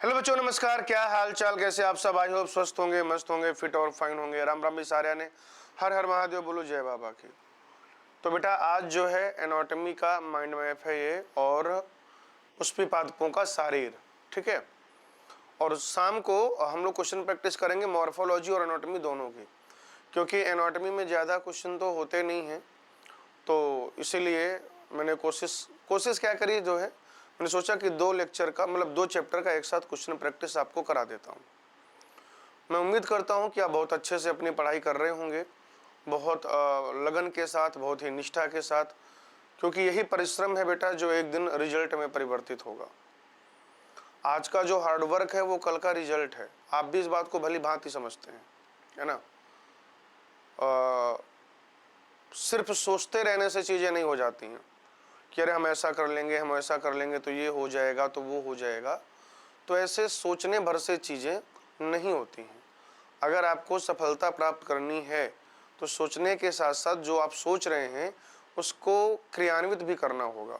Hello बच्चों, नमस्कार। क्या हाल चाल, कैसे आप सब? आई होप स्वस्थ होंगे, मस्त होंगे, फिट और फाइन होंगे। राम राम भी सारे ने। हर हर महादेव बोलो, जय बाबा की। तो बेटा आज जो है एनाटॉमी का माइंड मैप है ये, और पुष्पिपादपों का शारीर, ठीक है। और शाम को हम लोग क्वेश्चन प्रैक्टिस करेंगे मॉर्फोलॉजी और एनाटॉमी दोनों की, क्योंकि एनाटॉमी में ज़्यादा क्वेश्चन तो होते नहीं हैं। तो इसीलिए मैंने कोशिश क्या करी, जो है मैंने सोचा कि 2 लेक्चर का मतलब 2 चैप्टर का एक साथ क्वेश्चन प्रैक्टिस आपको करा देता हूँ। मैं उम्मीद करता हूँ कि आप बहुत अच्छे से अपनी पढ़ाई कर रहे होंगे, बहुत लगन के साथ, बहुत ही निष्ठा के साथ, क्योंकि यही परिश्रम है बेटा जो एक दिन रिजल्ट में परिवर्तित होगा। आज का जो हार्डवर्क है वो कल का रिजल्ट है। आप भी इस बात को भली भांति समझते हैं, है ना। सिर्फ सोचते रहने से चीज़ें नहीं हो जाती हैं कि अरे हम ऐसा कर लेंगे, हम ऐसा कर लेंगे तो ये हो जाएगा, तो वो हो जाएगा। तो ऐसे सोचने भर से चीज़ें नहीं होती हैं। अगर आपको सफलता प्राप्त करनी है तो सोचने के साथ साथ जो आप सोच रहे हैं उसको क्रियान्वित भी करना होगा,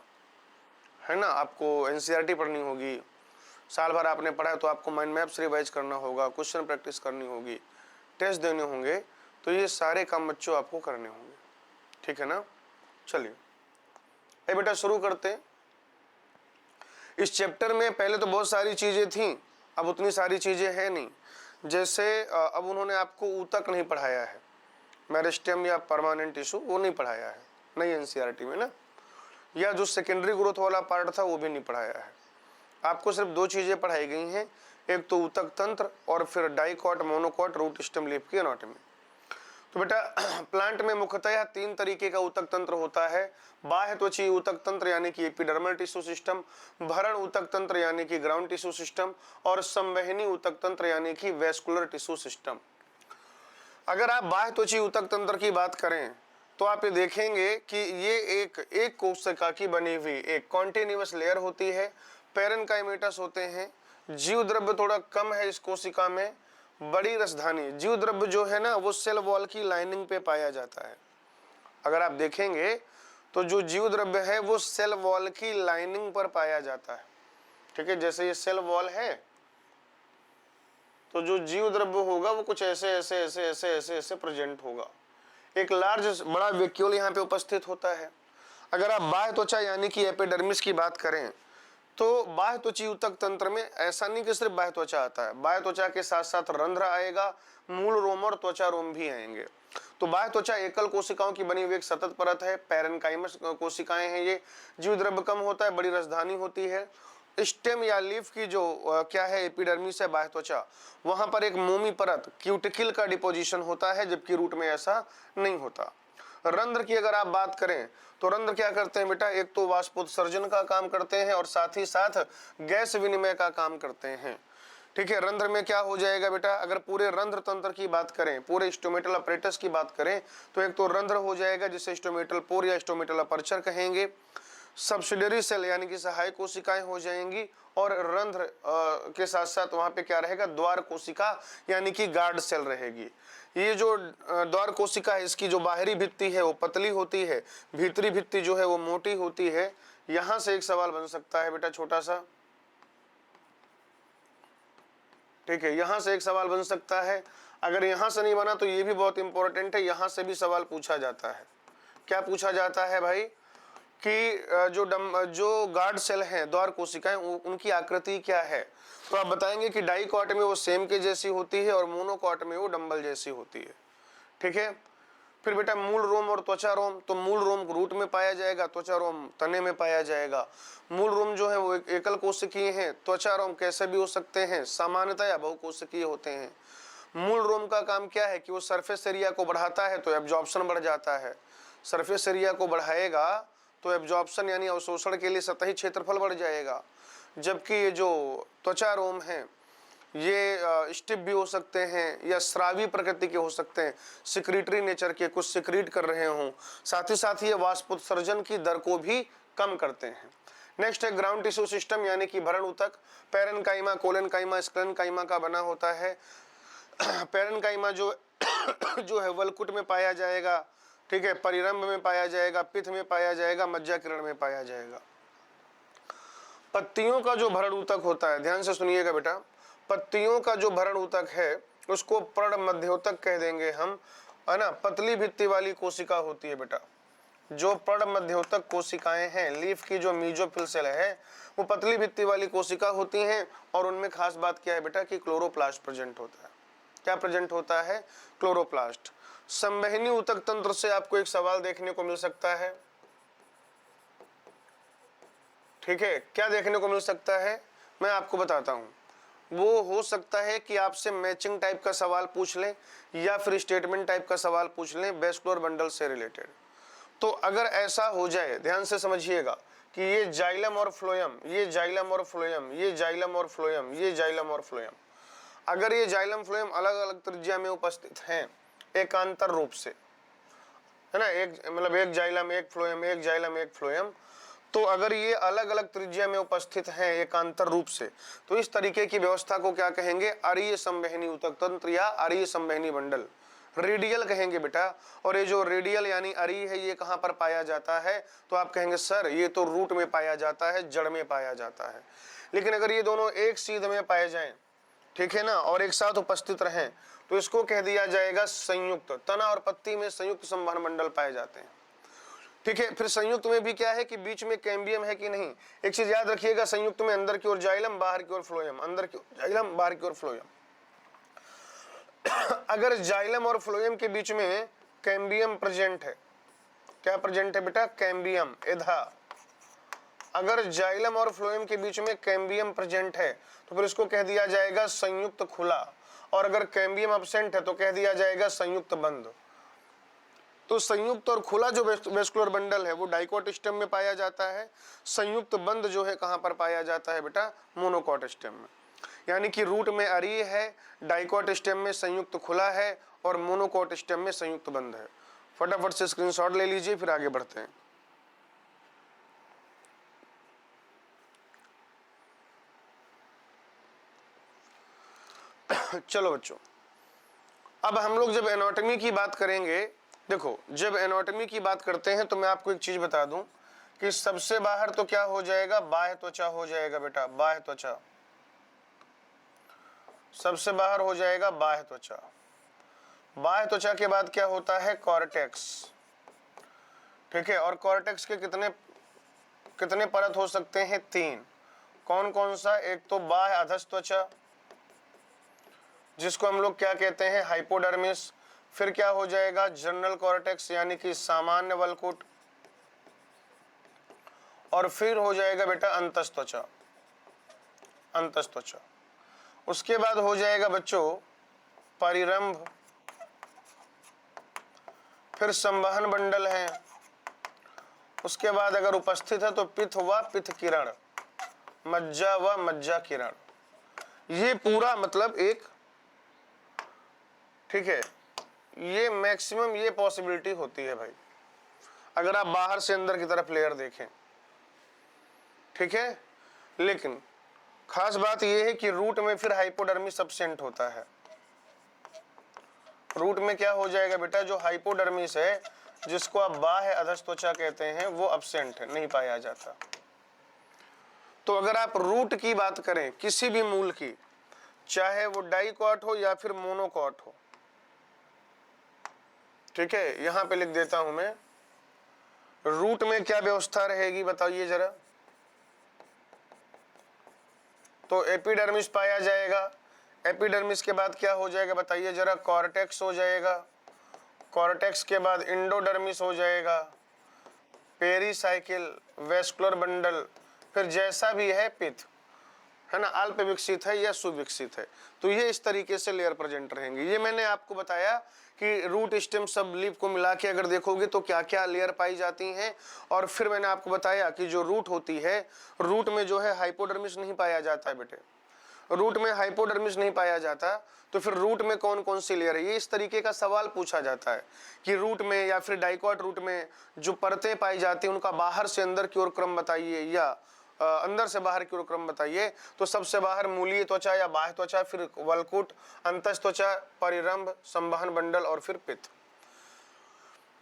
है ना। आपको एनसीईआरटी पढ़नी होगी, साल भर आपने पढ़ा है तो आपको माइंड मैप्स रिवाइज करना होगा, क्वेश्चन प्रैक्टिस करनी होगी, टेस्ट देने होंगे। तो ये सारे काम बच्चों आपको करने होंगे, ठीक है ना। चलिए ए बेटा शुरू करते हैं। इस चैप्टर में पहले तो बहुत सारी चीज़ें थीं, अब उतनी सारी चीज़ें हैं नहीं। जैसे अब उन्होंने आपको ऊतक नहीं पढ़ाया है, मेरिस्टेम या परमानेंट टिश्यू, वो नहीं पढ़ाया है नई एनसीईआरटी में ना। या जो सेकेंडरी ग्रोथ वाला पार्ट था वो भी नहीं पढ़ाया है। आपको सिर्फ 2 चीज़ें पढ़ाई गई हैं, एक तो ऊतक तंत्र और फिर dicot, monocot, root stem leaf की एनाटॉमी। तो बेटा प्लांट में मुख्यतः 3 तरीके का ऊतक तंत्र होता है। बाह्य त्वचीय ऊतक तंत्र यानी कि एपिडर्मल टिश्यू सिस्टम, भरण ऊतक तंत्र यानी कि ग्राउंड टिश्यू सिस्टम, और संवहनी ऊतक तंत्र यानी कि वेस्कुलर टिश्यू सिस्टम। अगर आप बाह्य त्वचीय ऊतक तंत्र की बात करें तो आप ये देखेंगे कि ये एक कोशिका की बनी हुई एक कॉन्टिन्यूअस लेयर होती है। पेरेनकाइमेटस होते हैं। जीव द्रव्य थोड़ा कम है इस कोशिका में। बड़ी रसधानी जीव द्रव्य जो है ना वो सेल वॉल की लाइनिंग पे पाया जाता है। अगर आप देखेंगे तो जो जीव द्रव्य है वो सेल वॉल की लाइनिंग पर पाया जाता है, ठीक है। जैसे ये सेल वॉल है तो जो जीव द्रव्य होगा वो कुछ ऐसे ऐसे ऐसे ऐसे ऐसे ऐसे प्रेजेंट होगा। एक लार्ज बड़ा वैक्यूल यहाँ पे उपस्थित होता है। अगर आप बाह्य त्वचा यानी कि एपिडर्मिस की बात करें तो बाह्य त्वचीय ऊतक तंत्र में ऐसा नहीं कि सिर्फ बाह्य त्वचा आता है, बाह्य त्वचा के साथ साथ रंध्र आएगा, मूल रोम और त्वचा रोम भी आएंगे। तो बाह्य त्वचा एकल कोशिकाओं की बनी हुई एक सतत परत है। पैरेनकाइमस कोशिकाएं हैं ये। जीव द्रव्य कम होता है, बड़ी रसधानी होती है। स्टेम या लीफ की जो क्या है एपिडर्मिस है बाह्य त्वचा, वहां पर एक मोमी परत क्यूटिकल का डिपोजिशन होता है, जबकि रूट में ऐसा नहीं होता। रंध्र की अगर आप बात करें तो रंध्र क्या करते हैं बेटा, एक तो वाष्पोत्सर्जन का काम करते हैं और साथ ही साथ गैस विनिमय का काम करते हैं, ठीक है। रंध्र में क्या हो जाएगा बेटा, अगर पूरे रंध्र तंत्र की बात करें, पूरे स्टोमेटल अपरेटस की बात करें तो एक तो रंध्र हो जाएगा जिसे स्टोमेटल पोर या स्टोमेटल अपर्चर कहेंगे। सब्सिडियरी सेल यानी कि सहायक कोशिकाएं हो जाएंगी, और रंध्र के साथ साथ वहां पे क्या रहेगा, द्वार कोशिका यानी कि गार्ड सेल रहेगी। ये जो द्वार कोशिका है इसकी जो बाहरी भित्ति है वो पतली होती है, भीतरी भित्ति जो है वो मोटी होती है। यहां से एक सवाल बन सकता है बेटा छोटा सा, ठीक है। यहां से एक सवाल बन सकता है। अगर यहां से नहीं बना तो ये भी बहुत इंपॉर्टेंट है, यहां से भी सवाल पूछा जाता है। क्या पूछा जाता है भाई कि जो गार्ड सेल हैं, द्वार कोशिकाएं, उनकी आकृति क्या है। तो आप बताएंगे कि डाइकॉट में वो सेम के जैसी होती है और मोनोकॉट में वो डंबल जैसी होती है, ठीक है। फिर बेटा मूल रोम और त्वचा रोम, तो मूल रोम रूट में पाया जाएगा, त्वचा रोम तने में पाया जाएगा। मूल रोम जो है वो एकल कोशिकीय हैं, त्वचा रोम कैसे भी हो सकते हैं, सामान्यतया बहुकोशिकीय होते हैं। मूल रोम का काम क्या है कि वो सरफेस एरिया को बढ़ाता है तो एब्जॉर्प्शन बढ़ जाता है। सरफेस एरिया को बढ़ाएगा तो एब्जॉर्प्शन यानी अवशोषण के लिए सतही क्षेत्रफल बढ़ जाएगा। जबकि ये जो त्वचा रोम हैं ये स्टिफ भी हो सकते हैं या स्रावी प्रकृति के हो सकते हैं, सिक्रीटरी नेचर के, कुछ सिक्रीट कर रहे हों। साथ ही साथ ये वाष्पोत्सर्जन की दर को भी कम करते हैं। नेक्स्ट है ग्राउंड टिश्यू सिस्टम यानी कि भरण ऊतक। पैरेनकाइमा, कोलेनकाइमा, स्क्लेनकाइमा का बना होता है। पैरेनकाइमा जो है वलकुट में पाया जाएगा, ठीक है, परिरंभ में पाया जाएगा, पित्त में पाया जाएगा, मज्जाकिरण में पाया जाएगा। पत्तियों का जो भरण ऊतक होता है, ध्यान से सुनिएगा बेटा, पत्तियों का जो भरण ऊतक है उसको पर्ण मध्योतक कह देंगे हम, है ना। पतली भित्ति वाली कोशिका होती है बेटा, जो पर्ण मध्योतक कोशिकाएं हैं, लीफ की जो मीजोफिल सेल है वो पतली भित्ति वाली कोशिका होती हैं, और उनमें खास बात क्या है बेटा कि क्लोरोप्लास्ट प्रेजेंट होता है। क्या प्रेजेंट होता है? क्लोरोप्लास्ट। संवहनी ऊतक तंत्र से आपको एक सवाल देखने को मिल सकता है, ठीक है। क्या देखने को मिल सकता है मैं आपको बताता हूं। वो हो सकता है कि आपसे मैचिंग टाइप का सवाल पूछ लें या फिर स्टेटमेंट टाइप का सवाल पूछ लें वेस्कुलर बंडल से रिलेटेड। तो अगर ऐसा हो जाए, ध्यान से समझिएगा कि ये जाइलम और फ्लोएम, ये जाइलम और फ्लोएम, ये जाइलम और फ्लोएम, ये जाइलम और फ्लोएम, अगर ये जाइलम फ्लोएम अलग अलग त्रिज्या में उपस्थित हैं एकांतर रूप से, है ना, एक मतलब एक जाइलम एक फ्लोएम, एक जाइलम एक फ्लोएम, तो अगर ये अलग अलग त्रिज्या में उपस्थित हैं एकांतर रूप से, तो इस तरीके की व्यवस्था को क्या कहेंगे? अरीय संवहनी ऊतक तंत्र या अरीय संवहनी बंडल, रेडियल कहेंगे बेटा। और ये जो रेडियल यानी अरीय है ये कहाँ पर पाया जाता है? तो आप कहेंगे सर ये तो रूट में पाया जाता है, जड़ में पाया जाता है। लेकिन अगर ये दोनों एक सीध में पाए जाएं, ठीक है ना, और एक साथ उपस्थित रहें, तो इसको कह दिया जाएगा संयुक्त। तना और पत्ती में संयुक्त संवहन मंडल पाए जाते हैं, ठीक है। फिर संयुक्त में भी क्या है कि बीच में कैम्बियम है कि नहीं। एक चीज याद रखिएगा, संयुक्त में अंदर की ओर जाइलम, बाहर की ओर फ्लोएम, अंदर की ओर जाइलम, बाहर की ओर फ्लोएम। अगर जाइलम और फ्लोएम के बीच में कैम्बियम प्रेजेंट है, क्या प्रेजेंट है बेटा? कैम्बियम, एधा। अगर जाइलम और फ्लोएम के बीच में कैम्बियम प्रेजेंट है तो फिर इसको कह दिया जाएगा संयुक्त खुला, और अगर कैम्बियम एब्सेंट है तो कह दिया जाएगा संयुक्त बंद। तो संयुक्त और खुला जो वेस्कुलर बंडल है वो डाइकोट स्टेम में पाया जाता है, संयुक्त बंद जो है कहां पर पाया जाता है बेटा? मोनोकोट स्टेम में। यानी कि रूट में अरीय है, डाइकोट स्टेम में संयुक्त खुला है, और मोनोकोट स्टेम में संयुक्त बंद है। फटाफट से स्क्रीनशॉट ले लीजिए, फिर आगे बढ़ते हैं। चलो बच्चों, अब हम लोग जब एनाटॉमी की बात करेंगे, देखो जब एनाटॉमी की बात करते हैं तो मैं आपको एक चीज बता दूं कि सबसे बाहर तो क्या हो जाएगा? बाह्य त्वचा हो जाएगा बेटा, बाह्य त्वचा। सबसे बाहर हो जाएगा बाह्य त्वचा। बाह्य त्वचा के बाद क्या होता है? कॉर्टेक्स, ठीक है। और कॉर्टेक्स के कितने कितने परत हो सकते हैं? 3। कौन कौन सा? एक तो बाह्य अधस त्वचा जिसको हम लोग क्या कहते हैं? हाइपोडर्मिस। फिर क्या हो जाएगा? जनरल कॉर्टेक्स यानी कि सामान्य वलकुट। और फिर हो जाएगा बेटा अंतस्त्वचा, अंतस्त्वचा। उसके बाद हो जाएगा बच्चों परिरंभ, फिर संवहन बंडल है। उसके बाद अगर उपस्थित है तो पित्त व पित्त किरण, मज्जा व मज्जा किरण। ये पूरा मतलब एक, ठीक है, ये मैक्सिमम ये पॉसिबिलिटी होती है भाई, अगर आप बाहर से अंदर की तरफ लेयर देखें, ठीक है। लेकिन खास बात यह है कि रूट में फिर हाइपोडर्मिस एब्सेंट होता है। रूट में क्या हो जाएगा बेटा? जो हाइपोडर्मिस है जिसको आप बाह्य अधस त्वचा कहते हैं वो एब्सेंट है, नहीं पाया जाता। तो अगर आप रूट की बात करें किसी भी मूल की, चाहे वो डाइकॉट हो या फिर मोनोकॉट हो, ठीक है, यहां पे लिख देता हूं मैं, रूट में क्या व्यवस्था रहेगी बताइए जरा? तो एपिडर्मिस पाया जाएगा। एपिडर्मिस के बाद क्या हो जाएगा बताइए जरा? कॉर्टेक्स हो जाएगा। कॉर्टेक्स के बाद इंडोडर्मिस हो जाएगा, पेरीसाइकिल, वेस्कुलर बंडल, फिर जैसा भी है पित्त, है ना, अल्प विकसित है या सुविकसित है। तो ये इस तरीके से लेयर प्रेजेंट रहेंगे। ये मैंने आपको बताया कि रूट स्टेम सब लीफ को मिला के अगर देखोगे तो क्या क्या लेयर पाई जाती हैं। और फिर मैंने आपको बताया कि जो रूट होती है, रूट में जो है हाइपोडर्मिस नहीं पाया जाता है बेटे, रूट में हाइपोडर्मिस नहीं पाया जाता। तो फिर रूट में कौन कौन सी लेयर है? ये इस तरीके का सवाल पूछा जाता है कि रूट में या फिर डाइकॉट रूट में जो परतें पाई जाती हैं उनका बाहर से अंदर की ओर क्रम बताइए या अंदर से बाहर की ओर क्रम बताइए। तो सबसे बाहर मूलीय त्वचा या बाह्य त्वचा, फिर वलकुट, अंतस्त्वचा, परिरंभ, संवहन बंडल और फिर पित्त।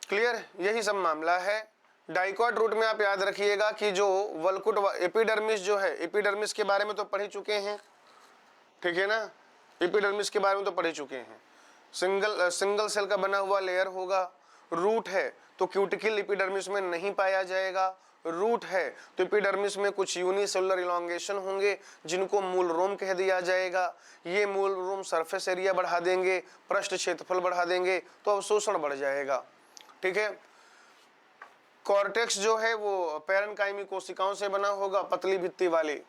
क्लियर? यही सब मामला है। डाइकॉट रूट में आप याद रखिएगा कि जो वल्कुट एपिडर्मिस जो है, एपिडर्मिस के बारे में तो पढ़ ही चुके हैं, ठीक है ना, एपिडर्मिस के बारे में तो पढ़ ही चुके हैं। सिंगल सेल का बना हुआ लेयर होगा। रूट है तो क्यूटिकल एपिडर्मिस में नहीं पाया जाएगा। रूट है तो एपिडर्मिस में कुछ यूनिसेलुलर इलॉन्गेशन होंगे जिनको मूल रोम कह दिया जाएगा। ये मूल रोम सरफेस एरिया बढ़ा देंगे, पृष्ठ क्षेत्रफल बढ़ा देंगे, तो अवशोषण बढ़ जाएगा, ठीक है। कॉर्टेक्स जो है वो पैरेन्काइमी कोशिकाओं से बना होगा, पतली भित्ति वाली।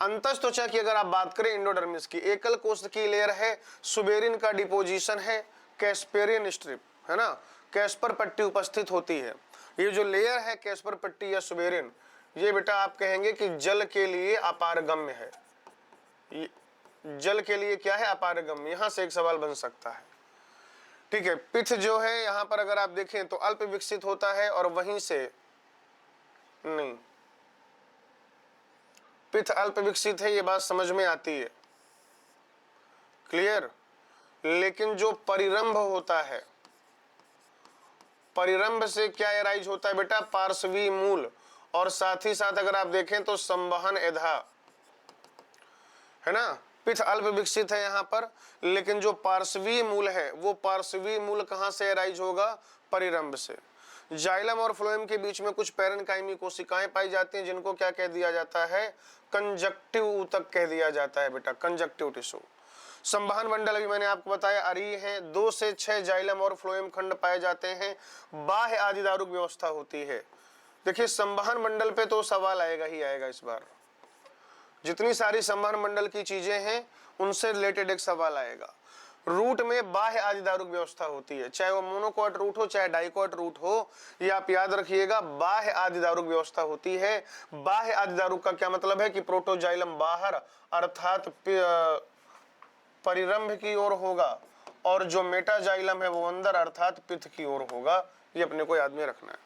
अंतस्थ त्वचा की अगर आप बात करें एंडोडर्मिस की, एकल कोष्ठ की लेयर है, सुबेरिन का डिपोजिशन है, कैस्पेरियन स्ट्रिप है ना, कैस्पर पट्टी उपस्थित होती है। ये जो लेयर है कैस्पर पट्टी या सुबेरिन, ये बेटा आप कहेंगे कि जल के लिए अपारगम्य है। जल के लिए क्या है? अपारगम्य। यहां से एक सवाल बन सकता है, ठीक है। पिथ जो है यहां पर अगर आप देखें तो अल्प विकसित होता है और वहीं से नहीं, पिथ अल्प विकसित है, ये बात समझ में आती है, क्लियर। लेकिन जो परिरंभ होता है, परिरंभ से क्या एराइज होता है बेटा? पार्श्वी मूल, और साथ ही साथ अगर आप देखें तो संवहन एधा, है ना। पिथ अल्प विकसित है यहां पर, लेकिन जो पार्श्वी मूल है वो पार्श्वी मूल कहां से एराइज होगा? परिरंभ से। जाइलम और फ्लोएम के बीच में कुछ पैरेन्काइमी कोशिकाएं पाई जाती हैं जिनको क्या कह दिया जाता है? कंजक्टिव ऊतक कह दिया जाता है बेटा, कंजक्टिव टिश्यू। संवहन मंडल अभी मैंने आपको बताया अरी है, 2 से 6 जाइलम और फ्लोएम खंड पाए जाते हैं। बाह्य आदिदारुक व्यवस्था होती है। देखिए संवहन मंडल पे तो सवाल आएगा ही आएगा इस बार, जितनी सारी संवहन मंडल की चीजें हैं उनसे रिलेटेड एक सवाल आएगा। रूट में बाह्य आदिदारुक व्यवस्था होती है, चाहे वो मोनोकॉट रूट हो चाहे डाइकॉट रूट हो, ये आप याद रखिएगा, बाह्य आदिदारुक व्यवस्था होती है। बाह्य आदिदारुक का क्या मतलब है कि प्रोटोजाइलम बाहर अर्थात परिरंभ की ओर होगा, और जो मेटाजाइलम है वो अंदर अर्थात पित्त की ओर होगा। ये अपने को याद में रखना है।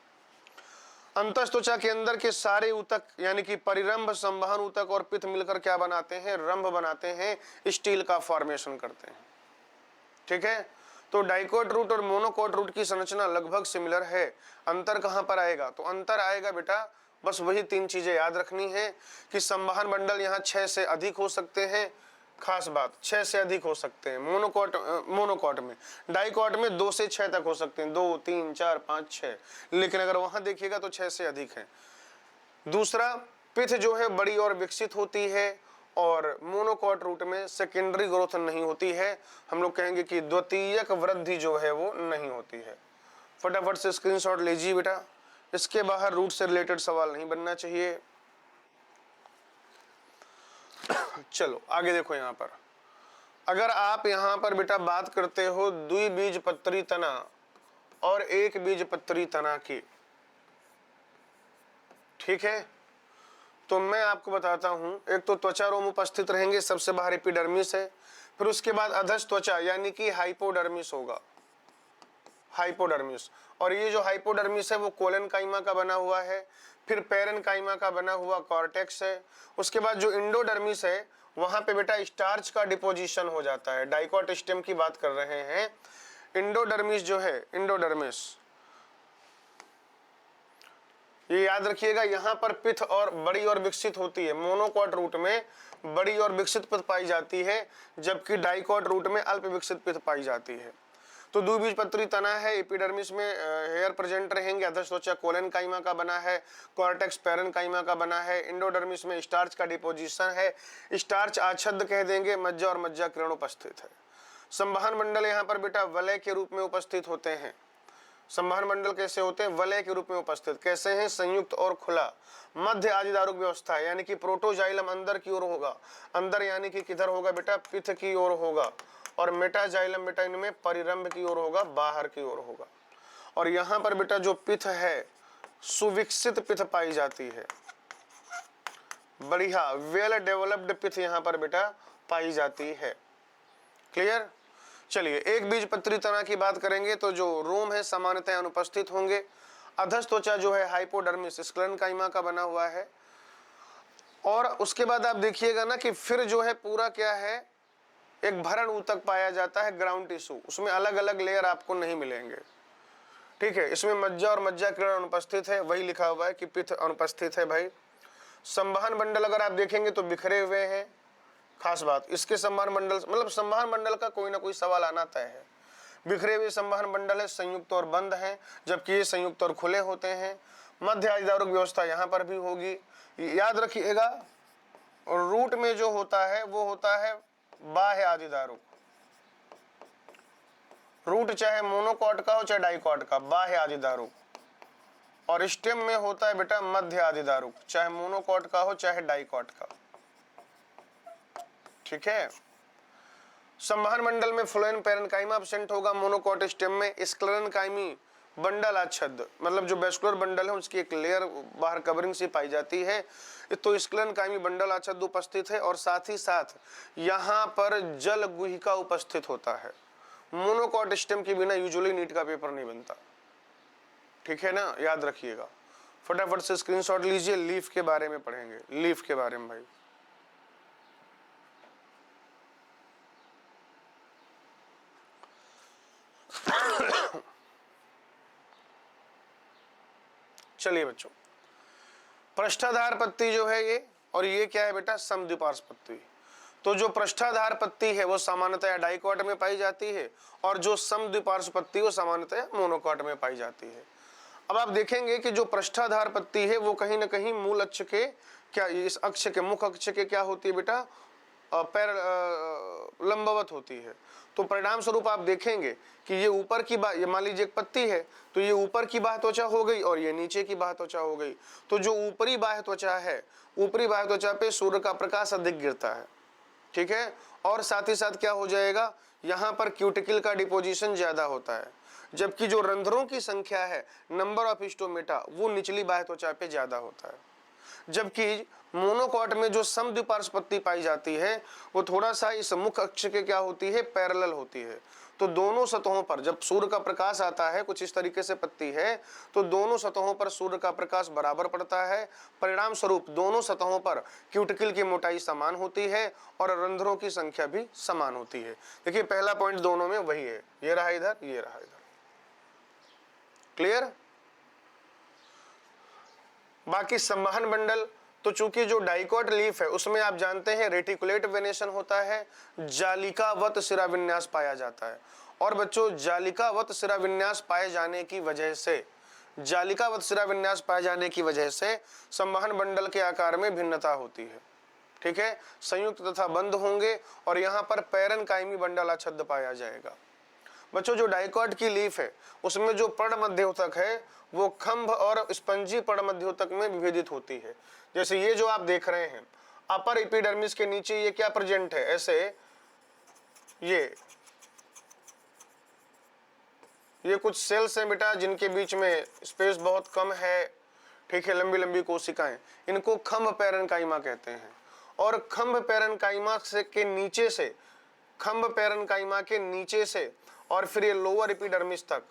अंतस्थ त्वचा के अंदर के सारे ऊतक यानी कि परिरंभ, संवहन ऊतक और पित्त मिलकर क्या बनाते हैं? रंभ बनाते हैं, स्टील का फॉर्मेशन करते हैं, ठीक है। तो डाइकॉट रूट और मोनोकॉट रूट की संरचना लगभग सिमिलर है। अंतर कहां पर आएगा? तो अंतर आएगा बेटा, बस वही 3 चीजें याद रखनी है कि संवहन मंडल यहाँ 6 से अधिक हो सकते हैं, खास बात 6 से अधिक हो सकते हैं मोनोकॉट में। डाइकॉट में 2 से 6 तक हो सकते हैं, 2 3 4 5 6, लेकिन अगर वहां देखिएगा तो 6 से अधिक है। दूसरा, पिथ जो है बड़ी और विकसित होती है, और मोनोकॉट रूट में सेकेंडरी ग्रोथ नहीं होती है। हम लोग कहेंगे कि द्वितीयक वृद्धि जो है वो नहीं होती है। फटाफट से स्क्रीनशॉट लीजिए बेटा, इसके बाहर रूट से रिलेटेड सवाल नहीं बनना चाहिए। चलो आगे देखो, यहां पर अगर आप यहां पर बेटा बात करते हो द्विबीजपत्री तना और एक बीजपत्री तना की, ठीक है, तो मैं आपको बताता हूं, एक तो त्वचा रोम उपस्थित रहेंगे, सबसे बाहर एपिडर्मिस है, फिर उसके बाद अधस्थ त्वचा यानी कि हाइपोडर्मिस होगा, हाइपोडर्मिस। और ये जो हाइपोडर्मिस है वो कोलेनकाइमा का बना हुआ है, फिर पेरेन्काइमा का बना हुआ कॉर्टेक्स है। उसके बाद जो इंडोडर्मिस है वहां पे बेटा स्टार्च का डिपोजिशन हो जाता है। डाइकॉट स्टेम की बात कर रहे हैं। इंडोडर्मिस जो है, इंडोडर्मिस, ये याद रखिएगा, यहां पर पिथ और बड़ी और विकसित होती है। मोनोकॉट रूट में बड़ी और विकसित पिथ पाई जाती है, जबकि डाइकॉट रूट में अल्प विकसित पिथ पाई जाती है। तो द्विबीजपत्री तना है, एपिडर्मिस में हेयर प्रेजेंट रहेंगे, अधस्थ त्वचा कोलेनकाइमा का बना है, कॉर्टेक्स पेरेन्काइमा का बना है, इंडोडर्मिस में स्टार्च का डिपोजिशन है, स्टार्च आच्छाद्य कह देंगे, मज्जा और मज्जा किरण उपस्थित है। संवहन मंडल यहाँ पर बेटा वलय के रूप में उपस्थित होते हैं। संवहन मंडल कैसे होते हैं? वलय के रूप में उपस्थित। कैसे हैं? संयुक्त और खुला। मध्य आदिदारुक व्यवस्था यानी कि प्रोटोजाइलम अंदर की ओर होगा, अंदर यानी कि किधर होगा बेटा? पिथ की ओर होगा, और मेटाजाइलम बेटा इनमें परिरंभ की ओर होगा, बाहर की ओर होगा। और यहाँ पर बेटा जो पिथ है सुविकसित पिथ पाई जाती है, बढ़िया वेल डेवलप्ड पिथ यहाँ पर बेटा पाई जाती है। क्लियर? चलिए एक बीजपत्री तना की बात करेंगे तो जो रोम है सामान्यतः अनुपस्थित होंगे। अधस्थ त्वचा जो है हाइपोडर्मिस स्क्लेरेन्काइमा का बना हुआ है। और उसके बाद आप देखिएगा ना कि फिर जो है पूरा क्या है, एक भरण ऊतक पाया जाता है, ग्राउंड टिश्यू। उसमें अलग अलग लेयर आपको नहीं मिलेंगे, ठीक है, इसमें मज्जा और मज्जा किरण अनुपस्थित है, वही लिखा हुआ है कि पित्त अनुपस्थित है भाई। संवहन मंडल अगर आप देखेंगे तो बिखरे हुए हैं, खास बात इसके संवहन मंडल, मतलब संवहन मंडल का कोई ना कोई सवाल आना तय है। बिखरे हुए संवहन मंडल है, संयुक्त और बंद हैं, जबकि ये संयुक्त और खुले होते हैं। मध्य आदिदारुक व्यवस्था यहाँ पर भी होगी, याद रखिएगा। और रूट में जो होता है वो होता है बाह्य आदिदारुक। रूट चाहे मोनोकॉट का हो चाहे डाइकॉट का, बाह्य आदिदारुक। और स्टेम में होता है बेटा मध्य आदिदारुक, चाहे मोनोकॉट का हो चाहे डाइकॉट का। ठीक है, संवहन मंडल में फ्लोएम पैरेन्काइमा एब्सेंट होगा, मोनोकॉट स्टेम में स्क्लेरेन्काइमी बंडल आच्छादित, मतलब जो वेस्कुलर बंडल है उसकी एक लेयर बाहर कवरिंग से पाई जाती है, तो स्क्लेरेन्काइमी बंडल आच्छादित उपस्थित है। और साथ ही साथ यहाँ पर जल गुहिका उपस्थित होता है। मोनोकॉट स्टेम के बिना यूजुअली नीट का पेपर नहीं बनता। ठीक है ना, याद रखिएगा। फटाफट से स्क्रीनशॉट लीजिए, लीफ के बारे में पढ़ेंगे, लीफ के बारे में भाई। चलिए बच्चों, पृष्ठाधार पत्ती जो है ये, और ये क्या है बेटा, समद्विपार्श्व पत्ती। तो जो पृष्ठाधार पत्ती है वो सामान्यतया डाइकॉट में पाई जाती है, और जो समद्विपार्श्व पत्ती वो सामान्यतया मोनोकॉट में पाई जाती है। अब आप देखेंगे कि जो पृष्ठाधार पत्ती है वो कहीं ना कहीं मूल अक्ष के, क्या इस अक्ष के, मुख अक्ष के क्या होती है बेटा, पैर लंबवत होती है। तो परिणाम स्वरूप आप देखेंगे कि ये ऊपर की बाह, ये मान लीजिए एक पत्ती है, तो ये ऊपर की बाह्य त्वचा हो गई और ये नीचे की बाह्य त्वचा हो गई। तो जो ऊपरी बाह्य त्वचा है, ऊपरी बाह्य त्वचा पे सूर्य का प्रकाश अधिक गिरता है। ठीक है, और साथ ही साथ क्या हो जाएगा, यहाँ पर क्यूटिकल का डिपोजिशन ज्यादा होता है, जबकि जो रंध्रों की संख्या है, नंबर ऑफ स्टोमेटा, वो निचली बाह्य त्वचा पे ज्यादा होता है। जबकि मोनोकॉट में जो समद्विपार्श्व पत्ती पाई जाती है वो थोड़ा सा इस मुख अक्ष के क्या होती है, पैरेलल होती है। तो दोनों सतहों पर जब सूर्य का प्रकाश आता है, कुछ इस तरीके से पत्ती है, तो दोनों सतहों पर सूर्य का प्रकाश बराबर पड़ता है। परिणाम स्वरूप दोनों सतहों पर क्यूटिकल की मोटाई समान होती है और रंध्रों की संख्या भी समान होती है। देखिए पहला पॉइंट दोनों में वही है, ये रहा इधर, ये रहा इधर। क्लियर। बाकी संवहन मंडल, तो चूंकि जो डाइकॉट लीफ है उसमें आप जानते हैं रेटिकुलेट वेनेशन होता है, जालिकावत शिराविन्यास पाया जाता है। और बच्चों जालिकावत शिराविन्यास पाए जाने की वजह से, जालिकावत शिराविन्यास पाए जाने की वजह से संवहन मंडल के आकार में भिन्नता होती है। ठीक है, संयुक्त तथा बंद होंगे और यहाँ पर पैरेन्काइमी बंडल आच्छादित पाया जाएगा। बच्चों जो डाइकॉट की लीफ है उसमें जो पर्णमध्योतक है वो खंभ और स्पंजी पर्णमध्योतक में विभेदित होती है। जैसे ये जो आप देख रहे हैं, अपर एपिडर्मिस के नीचे ये क्या प्रेजेंट है, ऐसे ये कुछ सेल्स हैं बेटा जिनके बीच में स्पेस बहुत कम है। ठीक है, लंबी लंबी कोशिकाएं, इनको खंभ पैरेन्काइमा कहते हैं। और खंभ पैरेन्काइमा से के नीचे से, खंभ पैरेन्काइमा के नीचे से और फिर ये लोअर एपिडर्मिस तक,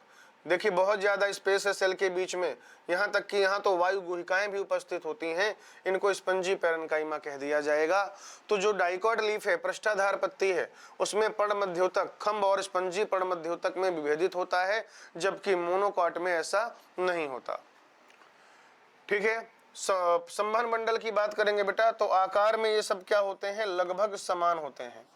देखिए बहुत ज्यादा स्पेस है सेल के बीच में, यहाँ तक कि यहाँ तो वायु गुहिकाएं भी उपस्थित होती हैं, इनको स्पंजी पैरेन्काइमा कह दिया जाएगा। तो जो डाइकॉट लीफ है, पृष्ठाधार पत्ती है, उसमें पर्णमध्योतक खंभ और स्पंजी पर्णमध्योतक में विभेदित होता है, जबकि मोनोकॉट में ऐसा नहीं होता। ठीक है, संवहन मंडल की बात करेंगे बेटा, तो आकार में ये सब क्या होते हैं, लगभग समान होते हैं।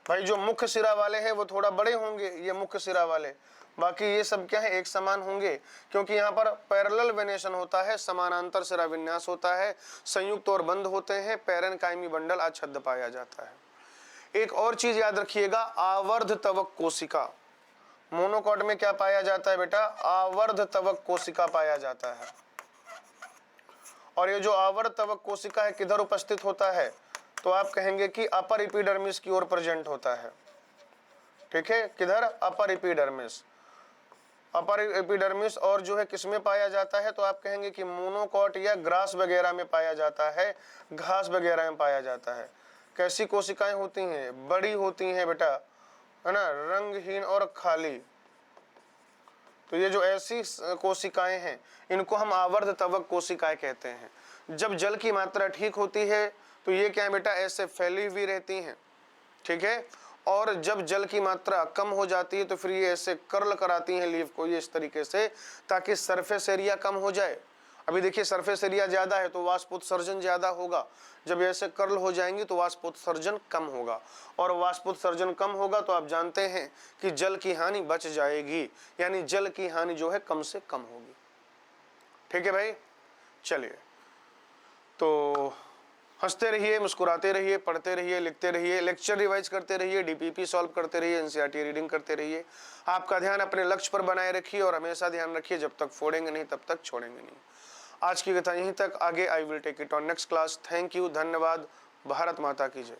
भाई जो मुख्य सिरा वाले हैं वो थोड़ा बड़े होंगे, ये मुख्य सिरा वाले, बाकी ये सब क्या है, एक समान होंगे, क्योंकि यहाँ पर पैरेलल वेनेशन होता है, समानांतर सिरा विन्यास होता है, संयुक्त और बंद होते हैं, पैरेन्काइमी बंडल आच्छादित पाया जाता है। एक और चीज याद रखिएगा, आवर्ध तवक कोशिका। मोनोकॉट में क्या पाया जाता है बेटा, आवर्ध तवक कोशिका पाया जाता है। और ये जो आवर्ध तवक कोशिका है किधर उपस्थित होता है, तो आप कहेंगे कि अपर एपिडर्मिस की ओर प्रेजेंट होता है। ठीक है, किधर, अपर एपिडर्मिस, अपर एपिडर्मिस। और जो है किसमें पाया जाता है, तो आप कहेंगे कि मोनोकॉट या ग्रास वगैरह में पाया जाता है, घास वगैरह में पाया जाता है। कैसी कोशिकाएं होती हैं, बड़ी होती हैं बेटा, है ना, रंगहीन और खाली। तो ये जो ऐसी कोशिकाएं हैं इनको हम आवर्ध तवक कोशिकाएं कहते हैं। जब जल की मात्रा ठीक होती है तो ये क्या है बेटा, ऐसे फैली हुई रहती हैं। ठीक है, और जब जल की मात्रा कम हो जाती है तो फिर ये ऐसे कर्ल कराती हैं लीफ को ये इस तरीके से, ताकि सरफेस एरिया कम हो जाए। अभी देखिए सरफेस एरिया ज़्यादा है तो वाष्पोत्सर्जन ज़्यादा होगा, जब ऐसे कर्ल हो जाएंगी तो वाष्पोत्सर्जन कम होगा, और वाष्पोत्सर्जन कम होगा तो आप जानते हैं कि जल की हानि बच जाएगी, यानी जल की हानि जो है कम से कम होगी। ठीक है भाई, चलिए तो हंसते रहिए, मुस्कुराते रहिए, पढ़ते रहिए, लिखते रहिए, लेक्चर रिवाइज करते रहिए, डीपीपी सॉल्व करते रहिए, एनसीईआरटी रीडिंग करते रहिए। आपका ध्यान अपने लक्ष्य पर बनाए रखिए और हमेशा ध्यान रखिए जब तक फोड़ेंगे नहीं तब तक छोड़ेंगे नहीं। आज की कथा यहीं तक, आगे I will take it on next class. Thank you, धन्यवाद, भारत माता की जय।